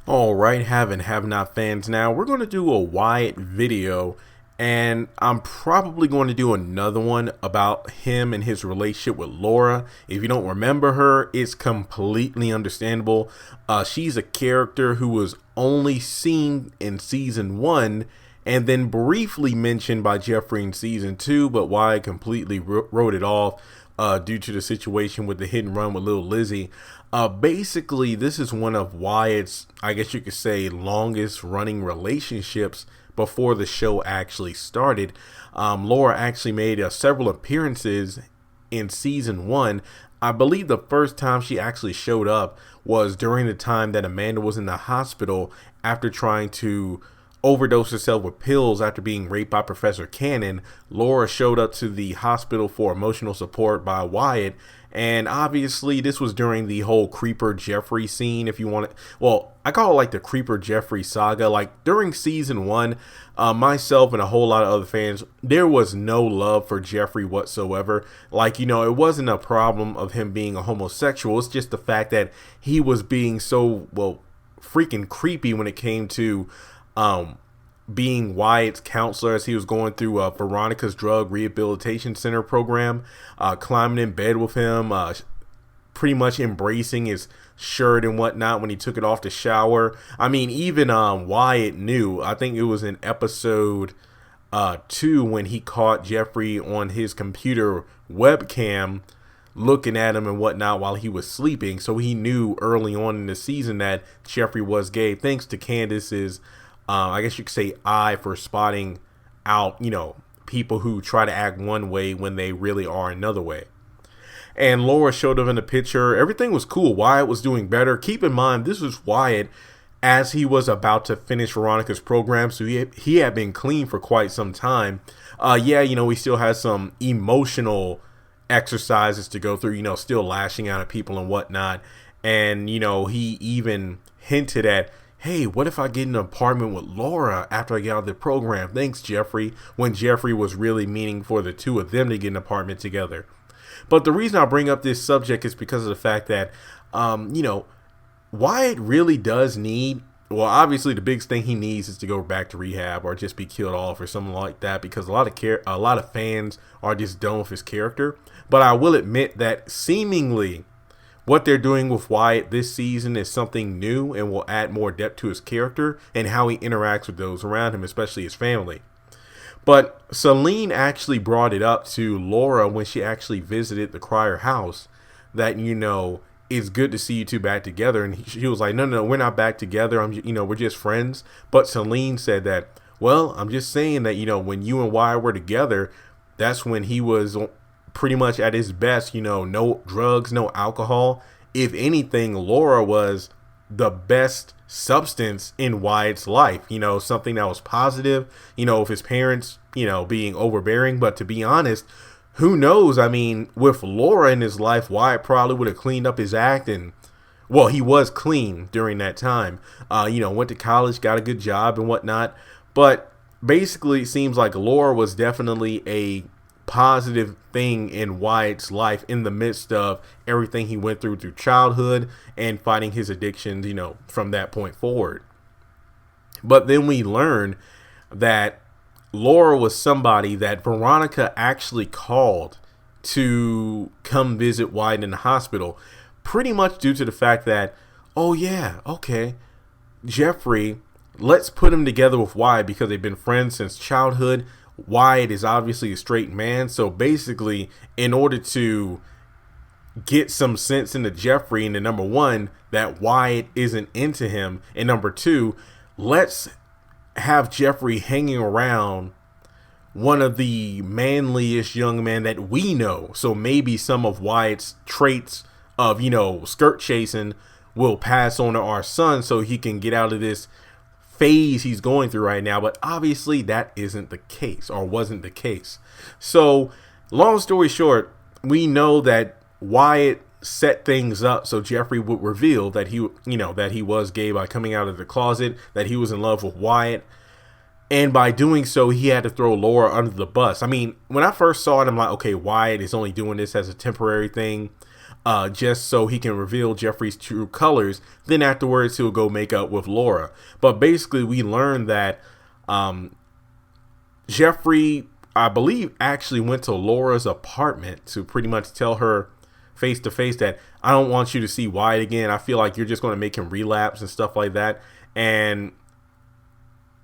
All right, have and have not fans. Now we're going to do a Wyatt video, and I'm probably going to do another one about him and his relationship with Laura. If you don't remember her, it's completely understandable. She's a character who was only seen in season one and then briefly mentioned by Jeffrey in season two, but Wyatt completely wrote it off due to the situation with the hit and run with Lil Lizzie. Basically, this is one of Wyatt's, I guess you could say, longest running relationships before the show actually started. Laura actually made several appearances in season one. I believe the first time she actually showed up was during the time that Amanda was in the hospital after trying to overdosed herself with pills after being raped by Professor Cannon. Laura showed up to the hospital for emotional support by Wyatt. And obviously, this was during the whole Creeper Jeffrey scene, if you want it. Well, I call it like the Creeper Jeffrey saga. Like during season one, myself and a whole lot of other fans, there was no love for Jeffrey whatsoever. Like, it wasn't a problem of him being a homosexual. It's just the fact that he was being so, well, freaking creepy when it came to being Wyatt's counselor as he was going through Veronica's drug rehabilitation center program, climbing in bed with him, pretty much embracing his shirt and whatnot when he took it off to shower. I mean, even Wyatt knew. I think it was in episode 2 when he caught Jeffrey on his computer webcam looking at him and whatnot while he was sleeping. So he knew early on in the season that Jeffrey was gay, thanks to Candace's I guess you could say eye for spotting out, people who try to act one way when they really are another way. And Laura showed up in the picture. Everything was cool. Wyatt was doing better. Keep in mind, this was Wyatt as he was about to finish Veronica's program. So he had been clean for quite some time. He still has some emotional exercises to go through, still lashing out at people and whatnot. And, he even hinted at, hey, what if I get an apartment with Laura after I get out of the program? Thanks, Jeffrey. When Jeffrey was really meaning for the two of them to get an apartment together. But the reason I bring up this subject is because of the fact that, Wyatt really does need, well, obviously the biggest thing he needs is to go back to rehab or just be killed off or something like that, because a lot of fans are just done with his character. But I will admit that seemingly what they're doing with Wyatt this season is something new and will add more depth to his character and how he interacts with those around him, especially his family. But Celine actually brought it up to Laura when she actually visited the Cryer house that, it's good to see you two back together. And she was like, no, we're not back together. We're just friends. But Celine said that, well, I'm just saying that, when you and Wyatt were together, that's when he was pretty much at his best, no drugs, no alcohol. If anything, Laura was the best substance in Wyatt's life, something that was positive, of his parents, being overbearing. But to be honest, who knows? I mean, with Laura in his life, Wyatt probably would have cleaned up his act. And, well, he was clean during that time, went to college, got a good job and whatnot. But basically, it seems like Laura was definitely a positive thing in Wyatt's life in the midst of everything he went through childhood and fighting his addictions, from that point forward. But then we learn that Laura was somebody that Veronica actually called to come visit Wyatt in the hospital, pretty much due to the fact that, oh yeah, okay, Jeffrey, let's put him together with Wyatt because they've been friends since childhood. Wyatt is obviously a straight man, so basically, in order to get some sense into Jeffrey, and number one, that Wyatt isn't into him, and number two, let's have Jeffrey hanging around one of the manliest young men that we know. So maybe some of Wyatt's traits of, skirt chasing will pass on to our son so he can get out of this phase he's going through right now. But obviously that isn't the case, or wasn't the case. So long story short, we know that Wyatt set things up so Jeffrey would reveal that he was gay by coming out of the closet, that he was in love with Wyatt. And by doing so, he had to throw Laura under the bus. I mean, when I first saw it, I'm like, okay, Wyatt is only doing this as a temporary thing. just so he can reveal Jeffrey's true colors. Then afterwards, he'll go make up with Laura. But basically, we learned that Jeffrey, I believe, actually went to Laura's apartment to pretty much tell her face to face that I don't want you to see Wyatt again. I feel like you're just going to make him relapse and stuff like that. And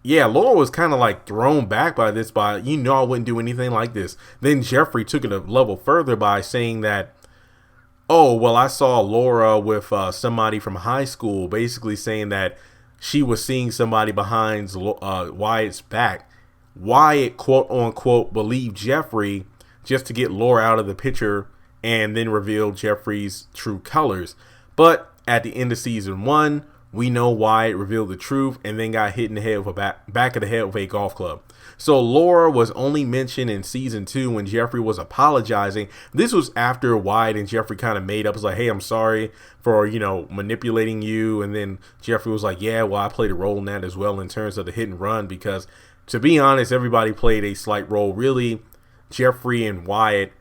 yeah, Laura was kind of like thrown back by this, by, you know, I wouldn't do anything like this. Then Jeffrey took it a level further by saying that, oh, well, I saw Laura with somebody from high school, basically saying that she was seeing somebody behind Wyatt's back. Wyatt, quote unquote, believed Jeffrey just to get Laura out of the picture and then reveal Jeffrey's true colors. But at the end of season 1, we know Wyatt revealed the truth and then got hit in the head with back of the head with a golf club. So Laura was only mentioned in season 2 when Jeffrey was apologizing. This was after Wyatt and Jeffrey kind of made up. It was like, hey, I'm sorry for, you know, manipulating you. And then Jeffrey was like, yeah, well, I played a role in that as well in terms of the hit and run, because to be honest, everybody played a slight role. Really, Jeffrey and Wyatt,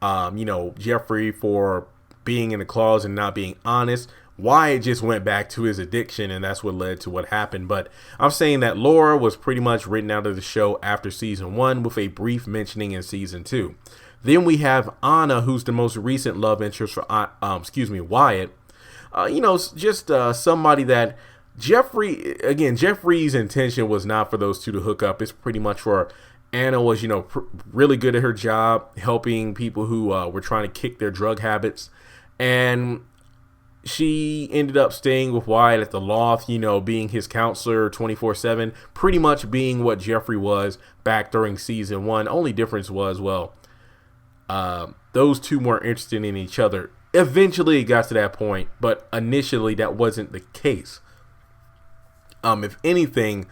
you know, Jeffrey for being in the closet and not being honest. Wyatt just went back to his addiction, and that's what led to what happened. But I'm saying that Laura was pretty much written out of the show after season 1 with a brief mentioning in season 2. Then we have Hanna, who's the most recent love interest for Wyatt. You know, just somebody that Jeffrey's intention was not for those two to hook up. It's pretty much for Hanna was, you know, really good at her job, helping people who were trying to kick their drug habits. And she ended up staying with Wyatt at the loft, you know, being his counselor 24/7, pretty much being what Jeffrey was back during season 1. Only difference was, well, those two weren't interested in each other. Eventually it got to that point, but initially that wasn't the case. If anything,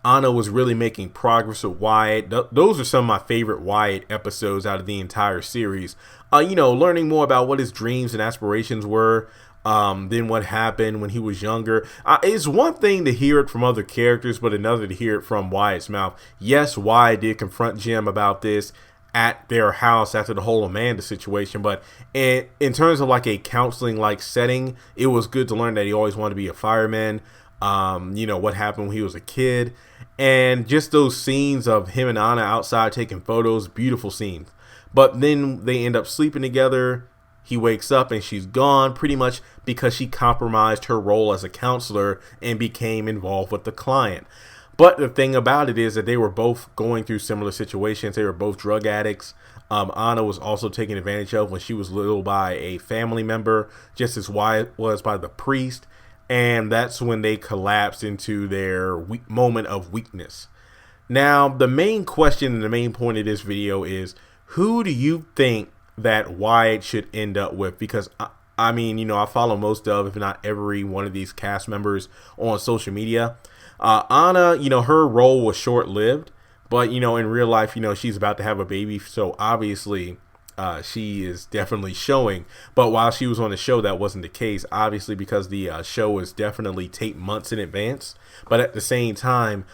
Hanna was really making progress with Wyatt. Those are some of my favorite Wyatt episodes out of the entire series. You know, learning more about what his dreams and aspirations were. Then what happened when he was younger. It's one thing to hear it from other characters, but another to hear it from Wyatt's mouth. Yes, Wyatt did confront Jim about this at their house after the whole Amanda situation, but in terms of like a counseling like setting, it was good to learn that he always wanted to be a fireman. You know, what happened when he was a kid, and just those scenes of him and Hanna outside taking photos, beautiful scenes. But then they end up sleeping together. He wakes up and she's gone, pretty much because she compromised her role as a counselor and became involved with the client. But the thing about it is that they were both going through similar situations. They were both drug addicts. Hanna was also taken advantage of when she was little by a family member, just as Wyatt was by the priest. And that's when they collapsed into their moment of weakness. Now, the main question and the main point of this video is, who do you think that Wyatt should end up with? Because I mean, you know, I follow most of, if not every one of these cast members on social media. Hanna, you know, her role was short-lived, but, you know, in real life, you know, she's about to have a baby. So obviously, she is definitely showing. But while she was on the show, that wasn't the case, obviously, because the show was definitely taped months in advance. But at the same time,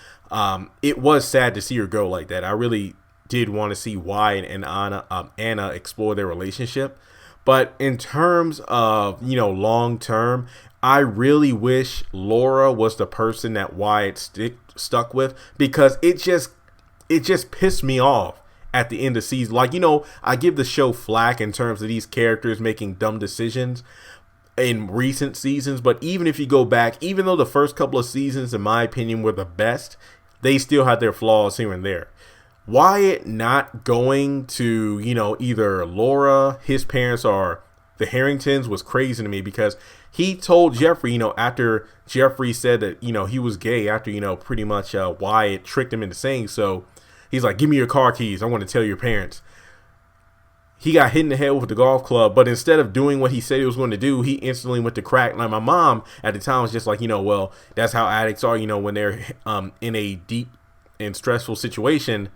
it was sad to see her go like that. I really did want to see Wyatt and Hanna explore their relationship. But in terms of, you know, long term, I really wish Laura was the person that Wyatt stuck with, because it just pissed me off at the end of season. Like, you know, I give the show flack in terms of these characters making dumb decisions in recent seasons, but even if you go back, even though the first couple of seasons, in my opinion, were the best, they still had their flaws here and there. Wyatt not going to, you know, either Laura, his parents, or the Harringtons was crazy to me, because he told Jeffrey, you know, after Jeffrey said that, you know, he was gay, after, you know, pretty much Wyatt tricked him into saying so, he's like, give me your car keys, I want to tell your parents. He got hit in the head with the golf club, but instead of doing what he said he was going to do, he instantly went to crack. Like, my mom at the time was just like, you know, well, that's how addicts are, you know, when they're in a deep and stressful situation,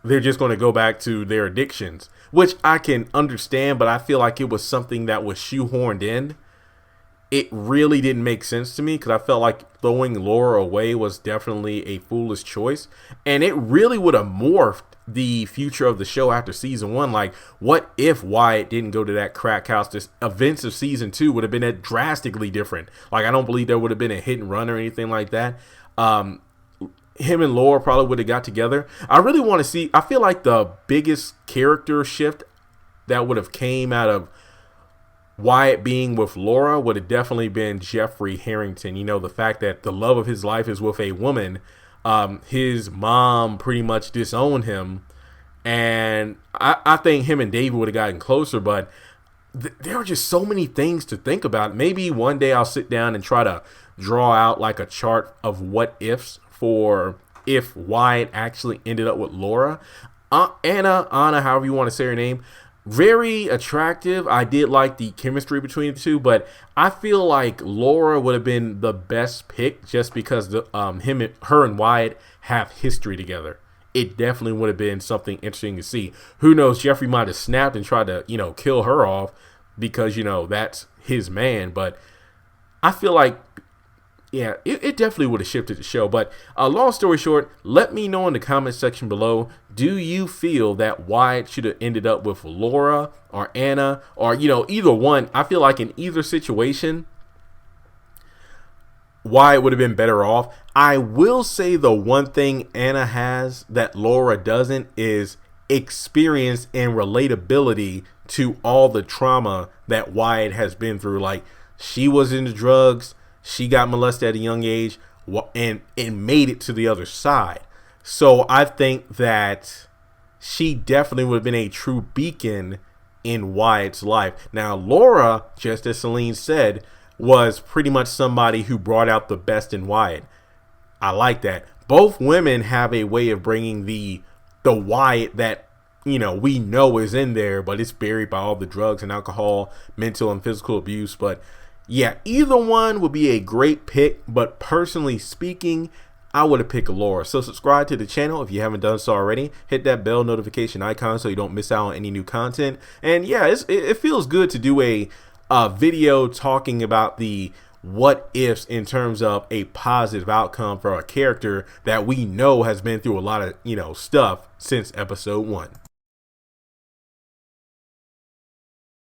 they're just going to go back to their addictions, which I can understand, but I feel like it was something that was shoehorned in. it really didn't make sense to me because I felt like throwing Laura away was definitely a foolish choice. And it really would have morphed the future of the show after season 1. Like, what if Wyatt didn't go to that crack house? The events of season 2 would have been drastically different. Like, I don't believe there would have been a hit and run or anything like that. Him and Laura probably would have got together. I really want to see, I feel like the biggest character shift that would have came out of Wyatt being with Laura would have definitely been Jeffrey Harrington. You know, the fact that the love of his life is with a woman. His mom pretty much disowned him. And I think him and David would have gotten closer, but there are just so many things to think about. Maybe one day I'll sit down and try to draw out like a chart of what ifs for if Wyatt actually ended up with Laura. Anna, however you want to say her name, very attractive. I did like the chemistry between the two, but I feel like Laura would have been the best pick just because her and Wyatt have history together. It definitely would have been something interesting to see. Who knows? Jeffrey might have snapped and tried to, kill her off because, that's his man. But I feel like, yeah, it definitely would have shifted the show. But long story short, let me know in the comment section below. Do you feel that Wyatt should have ended up with Laura or Anna or, either one? I feel like in either situation, Wyatt would have been better off. I will say the one thing Anna has that Laura doesn't is experience and relatability to all the trauma that Wyatt has been through. Like, she was into drugs. She got molested at a young age and made it to the other side. So I think that she definitely would have been a true beacon in Wyatt's life. Now, Laura, just as Celine said, was pretty much somebody who brought out the best in Wyatt. I like that. Both women have a way of bringing the Wyatt that, we know is in there, but it's buried by all the drugs and alcohol, mental and physical abuse. But yeah, either one would be a great pick, but personally speaking, I would have picked Laura. So subscribe to the channel if you haven't done so already. Hit that bell notification icon so you don't miss out on any new content. And yeah, it feels good to do a video talking about the what ifs in terms of a positive outcome for a character that we know has been through a lot of, stuff since episode 1.